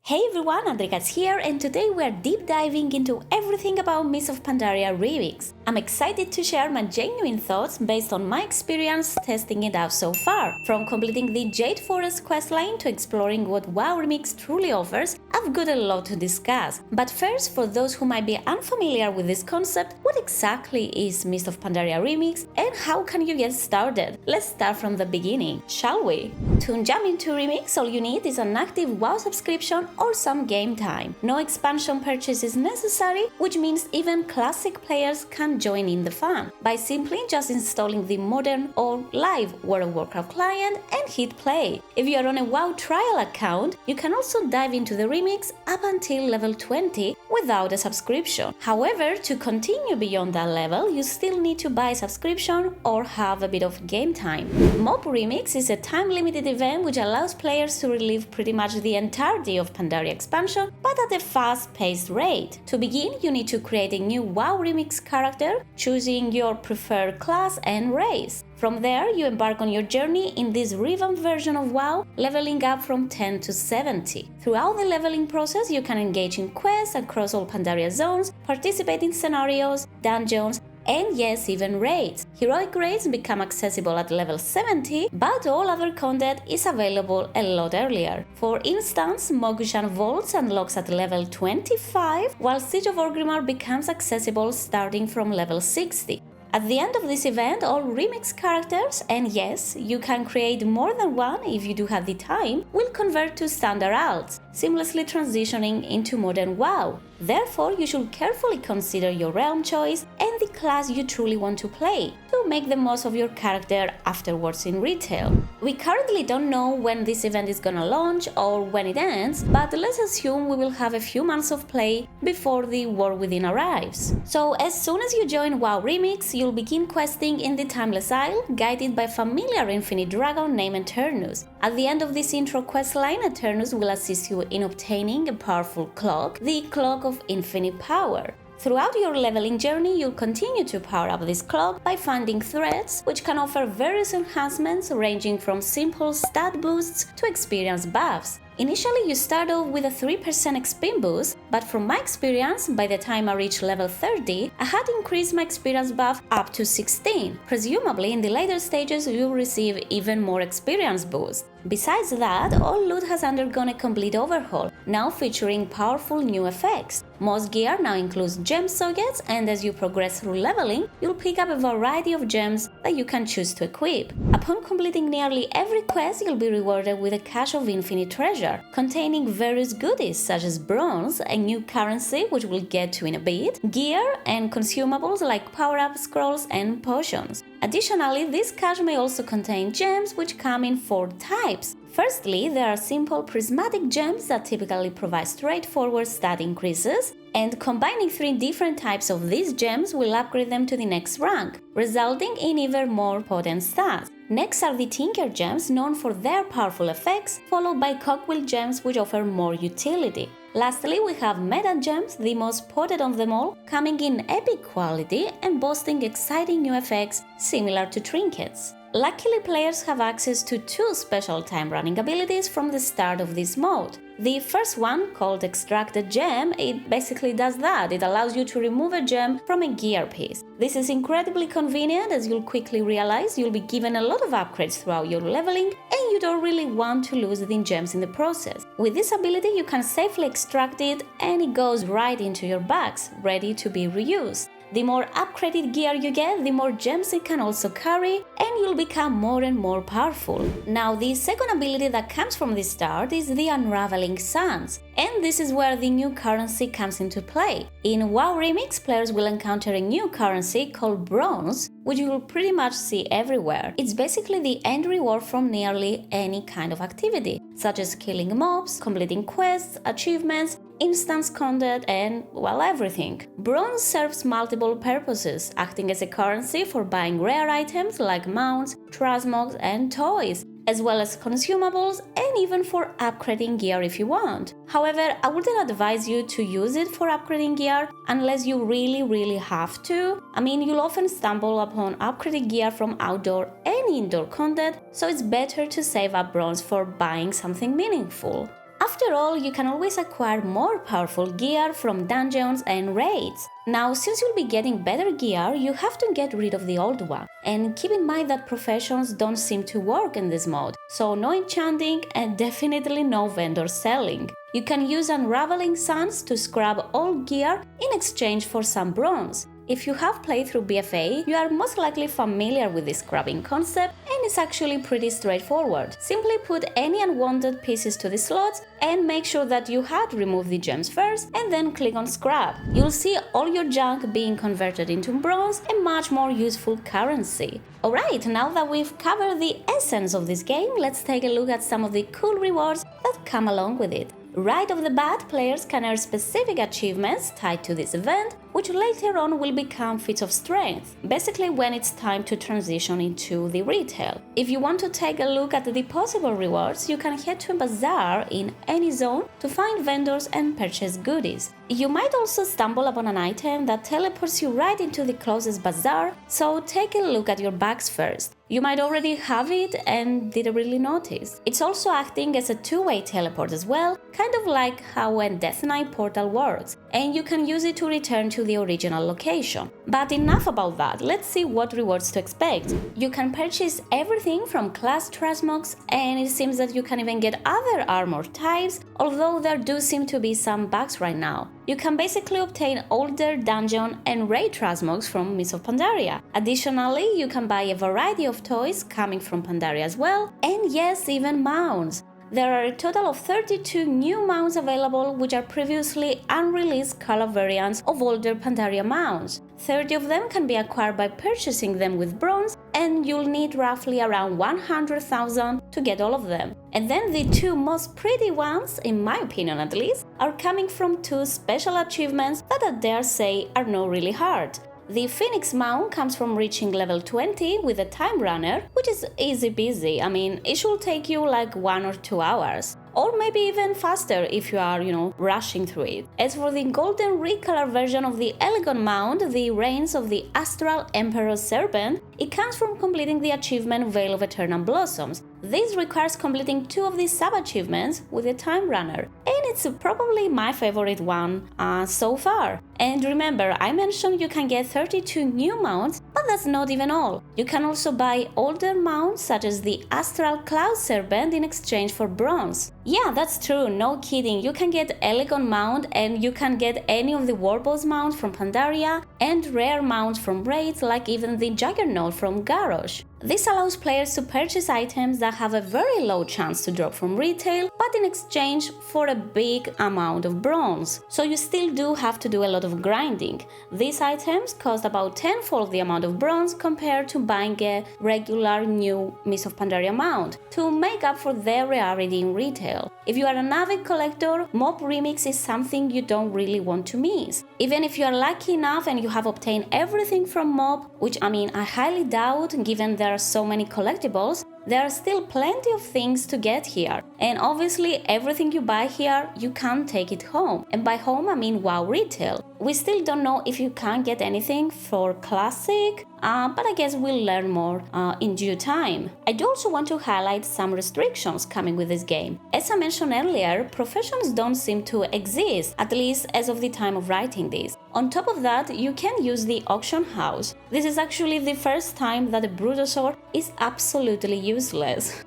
Hey everyone, Andrikas here, and today we are deep diving into everything about Mists of Pandaria Remix. I'm excited to share my genuine thoughts based on my experience testing it out so far. From completing the Jade Forest questline to exploring what WoW Remix truly offers, I've got a lot to discuss. But first, for those who might be unfamiliar with this concept, what exactly is Mists of Pandaria Remix and how can you get started? Let's start from the beginning, shall we? To jump into Remix, all you need is an active WoW subscription or some game time. No expansion purchase is necessary, which means even classic players can join in the fun by simply just installing the modern or live World of Warcraft client and hit play. If you are on a WoW trial account, you can also dive into the Remix up until level 20 without a subscription. However, to continue beyond that level, you still need to buy a subscription or have a bit of game time. MoP Remix is a time-limited event which allows players to relive pretty much the entirety of Pandaria expansion, but at a fast-paced rate. To begin, you need to create a new WoW Remix character, choosing your preferred class and race. From there, you embark on your journey in this revamped version of WoW, leveling up from 10 to 70. Throughout the leveling process, you can engage in quests across all Pandaria zones, participate in scenarios, dungeons, and yes, even raids. Heroic raids become accessible at level 70, but all other content is available a lot earlier. For instance, Mogushan Vaults unlocks at level 25, while Siege of Orgrimmar becomes accessible starting from level 60. At the end of this event, all Remix characters, and yes, you can create more than one if you do have the time, will convert to standard alts, seamlessly transitioning into modern WoW. Therefore, you should carefully consider your realm choice and the class you truly want to play to make the most of your character afterwards in retail. We currently don't know when this event is gonna launch or when it ends, but let's assume we will have a few months of play before the War Within arrives. So as soon as you join WoW Remix, you'll begin questing in the Timeless Isle, guided by familiar infinite dragon named Eternus. At the end of this intro questline, Eternus will assist you in obtaining a powerful clock, the Clock of Infinite Power. Throughout your leveling journey, you'll continue to power up this clock by finding threads, which can offer various enhancements ranging from simple stat boosts to experience buffs. Initially, you start off with a 3% XP boost, but from my experience, by the time I reached level 30, I had increased my experience buff up to 16. Presumably, in the later stages, you'll receive even more experience boost. Besides that, all loot has undergone a complete overhaul, now featuring powerful new effects. Most gear now includes gem sockets, and as you progress through leveling, you'll pick up a variety of gems that you can choose to equip. Upon completing nearly every quest, you'll be rewarded with a cache of infinite treasure, containing various goodies such as bronze, a new currency which we'll get to in a bit, gear, and consumables like power-up scrolls and potions. Additionally, this cache may also contain gems which come in 4 types. Firstly, there are simple prismatic gems that typically provide straightforward stat increases, and combining 3 different types of these gems will upgrade them to the next rank, resulting in even more potent stats. Next are the Tinker gems, known for their powerful effects, followed by Cogwheel gems which offer more utility. Lastly, we have Meta gems, the most potent of them all, coming in epic quality and boasting exciting new effects similar to trinkets. Luckily, players have access to 2 special time running abilities from the start of this mode. The first one, called Extract a Gem, it basically does that. It allows you to remove a gem from a gear piece. This is incredibly convenient, as you'll quickly realize you'll be given a lot of upgrades throughout your leveling and you don't really want to lose the gems in the process. With this ability, you can safely extract it and it goes right into your bags, ready to be reused. The more upgraded gear you get, the more gems it can also carry, and you'll become more and more powerful. Now, the second ability that comes from the start is the Unraveling Sands, and this is where the new currency comes into play. In WoW Remix, players will encounter a new currency called Bronze, which you will pretty much see everywhere. It's basically the end reward from nearly any kind of activity, such as killing mobs, completing quests, achievements, instance content, and, well, everything. Bronze serves multiple purposes, acting as a currency for buying rare items like mounts, transmogs, and toys, as well as consumables and even for upgrading gear if you want. However, I wouldn't advise you to use it for upgrading gear unless you really have to. I mean, you'll often stumble upon upgraded gear from outdoor and indoor content, so it's better to save up bronze for buying something meaningful. After all, you can always acquire more powerful gear from dungeons and raids. Now, since you'll be getting better gear, you have to get rid of the old one. And keep in mind that professions don't seem to work in this mode, so no enchanting and definitely no vendor selling. You can use Unraveling Suns to scrap old gear in exchange for some bronze. If you have played through BFA, you are most likely familiar with this scrapping concept, and it's actually pretty straightforward. Simply put any unwanted pieces to the slots and make sure that you had removed the gems first, and then click on scrap. You'll see all your junk being converted into bronze and much more useful currency. Alright, now that we've covered the essence of this game, let's take a look at some of the cool rewards that come along with it. Right off the bat, players can earn specific achievements tied to this event, which later on will become feats of strength, basically when it's time to transition into the retail. If you want to take a look at the possible rewards, you can head to a bazaar in any zone to find vendors and purchase goodies. You might also stumble upon an item that teleports you right into the closest bazaar, so take a look at your bags first. You might already have it and didn't really notice. It's also acting as a two-way teleport as well, kind of like how a Death Knight portal works, and you can use it to return to the original location. But enough about that, let's see what rewards to expect. You can purchase everything from class transmogs, and it seems that you can even get other armor types, although there do seem to be some bugs right now. You can basically obtain older dungeon and raid transmogs from Mists of Pandaria. Additionally, you can buy a variety of toys coming from Pandaria as well, and yes, even mounts. There are a total of 32 new mounts available, which are previously unreleased color variants of older Pandaria mounts. 30 of them can be acquired by purchasing them with bronze, and you'll need roughly around 100,000 to get all of them. And then the two most pretty ones, in my opinion at least, are coming from two special achievements that I dare say are not really hard. The Phoenix mount comes from reaching level 20 with a time runner, which is easy peasy. I mean, it should take you like 1 or 2 hours. Or maybe even faster if you are, rushing through it. As for the golden recolor version of the elegant mount, the Reigns of the Astral Emperor's Serpent, it comes from completing the achievement Veil of Eternal Blossoms. This requires completing 2 of these sub-achievements with a time runner, and it's probably my favorite one so far. And remember, I mentioned you can get 32 new mounts, but that's not even all. You can also buy older mounts such as the Astral Cloud Serpent in exchange for bronze. Yeah, that's true, no kidding, you can get Elegant mount and you can get any of the Warboss mounts from Pandaria and rare mounts from raids like even the Juggernaut from Garrosh. This allows players to purchase items that have a very low chance to drop from retail, but in exchange for a big amount of bronze. So you still do have to do a lot of grinding. These items cost about tenfold the amount of bronze compared to buying a regular new Mists of Pandaria mount to make up for their rarity in retail. If you are an avid collector, MoP Remix is something you don't really want to miss. Even if you are lucky enough and you have obtained everything from MoP, which I highly doubt given there are so many collectibles, there are still plenty of things to get here. And obviously everything you buy here, you can't take it home. And by home I mean WoW Retail. We still don't know if you can get anything for Classic, but I guess we'll learn more in due time. I do also want to highlight some restrictions coming with this game. As I mentioned earlier, professions don't seem to exist, at least as of the time of writing this. On top of that, you can use the auction house. This is actually the first time that a Brutosaur is absolutely useless.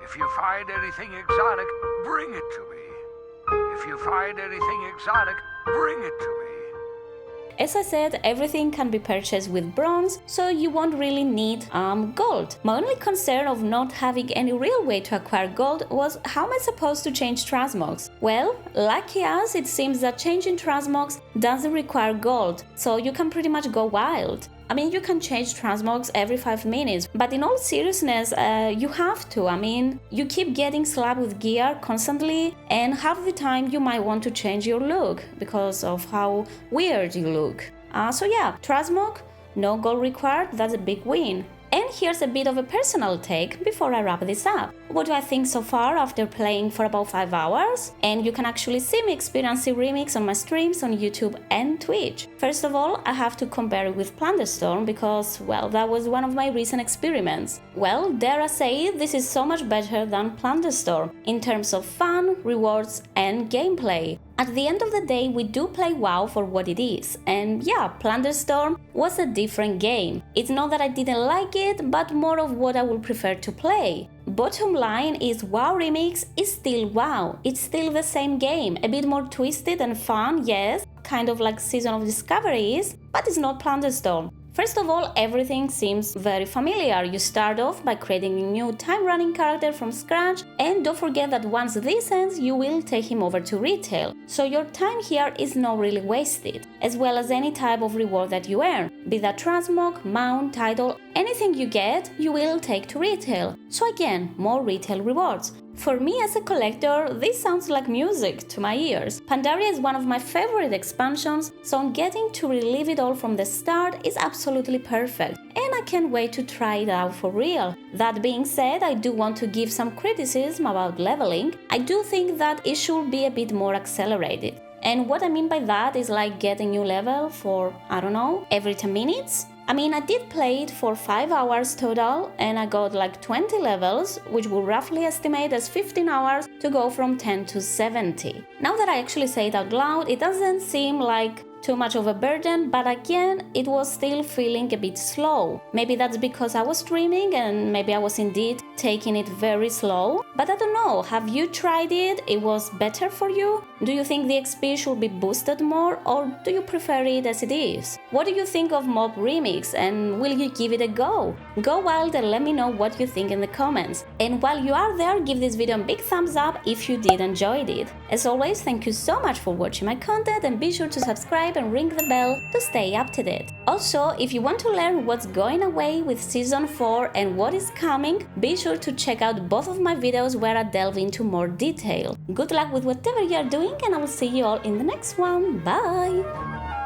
If you find anything exotic, bring it to me. If you find anything exotic, bring it to me. As I said, everything can be purchased with bronze, so you won't really need gold. My only concern of not having any real way to acquire gold was how am I supposed to change transmogs? Well, lucky us, it seems that changing transmogs doesn't require gold, so you can pretty much go wild. I mean, you can change transmogs every 5 minutes, but in all seriousness, you have to. I mean, you keep getting slapped with gear constantly, and half the time you might want to change your look because of how weird you look. So yeah, transmog, no gold required, that's a big win. And here's a bit of a personal take before I wrap this up. What do I think so far after playing for about 5 hours? And you can actually see me experiencing remix on my streams on YouTube and Twitch. First of all, I have to compare it with Plunderstorm because, well, that was one of my recent experiments. Well, dare I say, this is so much better than Plunderstorm in terms of fun, rewards, and gameplay. At the end of the day, we do play WoW for what it is, and yeah, Plunderstorm was a different game. It's not that I didn't like it, but more of what I would prefer to play. Bottom line is WoW Remix is still WoW, it's still the same game, a bit more twisted and fun, yes, kind of like Season of Discovery is, but it's not Plunderstorm. First of all, everything seems very familiar. You start off by creating a new time-running character from scratch, and don't forget that once this ends, you will take him over to retail. So your time here is not really wasted, as well as any type of reward that you earn, be that transmog, mount, title, anything you get, you will take to retail. So again, more retail rewards. For me as a collector, this sounds like music to my ears. Pandaria is one of my favorite expansions, so getting to relive it all from the start is absolutely perfect, and I can't wait to try it out for real. That being said, I do want to give some criticism about leveling. I do think that it should be a bit more accelerated. And what I mean by that is like getting new level for, I don't know, every 10 minutes? I mean, I did play it for 5 hours total and I got like 20 levels, which would roughly estimate as 15 hours to go from 10 to 70. Now that I actually say it out loud, it doesn't seem like too much of a burden, but again, it was still feeling a bit slow. Maybe that's because I was streaming and maybe I was indeed taking it very slow. But I don't know, have you tried it? It was better for you? Do you think the XP should be boosted more, or do you prefer it as it is? What do you think of MoP Remix, and will you give it a go? Go wild and let me know what you think in the comments. And while you are there, give this video a big thumbs up if you did enjoy it. As always, thank you so much for watching my content, and be sure to subscribe and ring the bell to stay up to date. Also, if you want to learn what's going away with Season 4 and what is coming, be sure to check out both of my videos where I delve into more detail. Good luck with whatever you're doing, and I will see you all in the next one. Bye!